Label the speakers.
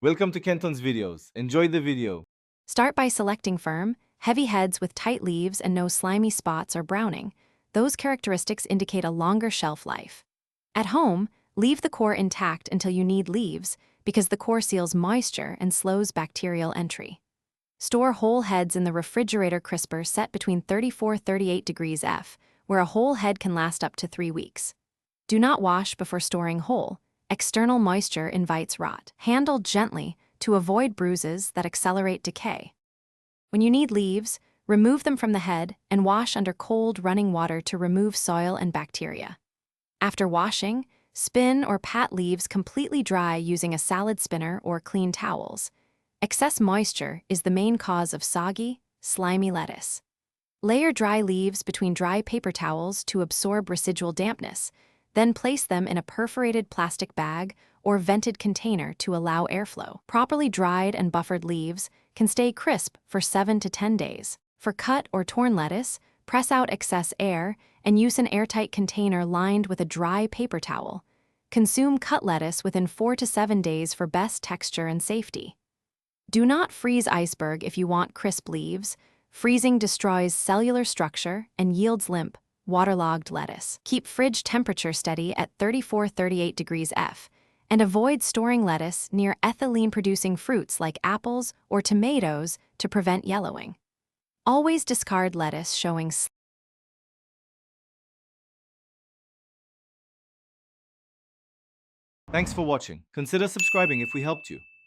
Speaker 1: Welcome to Kenton's videos. Enjoy the video.
Speaker 2: Start by selecting firm, heavy heads with tight leaves and no slimy spots or browning. Those characteristics indicate a longer shelf life. At home, leave the core intact until you need leaves because the core seals moisture and slows bacterial entry. Store whole heads in the refrigerator crisper set between 34-38 degrees F, where a whole head can last up to 3 weeks. Do not wash before storing whole. External moisture invites rot. Handle gently to avoid bruises that accelerate decay. When you need leaves, remove them from the head and wash under cold running water to remove soil and bacteria. After washing, spin or pat leaves completely dry using a salad spinner or clean towels. Excess moisture is the main cause of soggy, slimy lettuce. Layer dry leaves between dry paper towels to absorb residual dampness, then place them in a perforated plastic bag or vented container to allow airflow. Properly dried and buffered leaves can stay crisp for 7 to 10 days. For cut or torn lettuce, press out excess air and use an airtight container lined with a dry paper towel. Consume cut lettuce within 4 to 7 days for best texture and safety. Do not freeze iceberg if you want crisp leaves. Freezing destroys cellular structure and yields limp, waterlogged lettuce. Keep fridge temperature steady at 34-38 degrees F, and avoid storing lettuce near ethylene-producing fruits like apples or tomatoes to prevent yellowing. Always discard lettuce showing
Speaker 1: Thanks for watching. Consider subscribing if we helped you.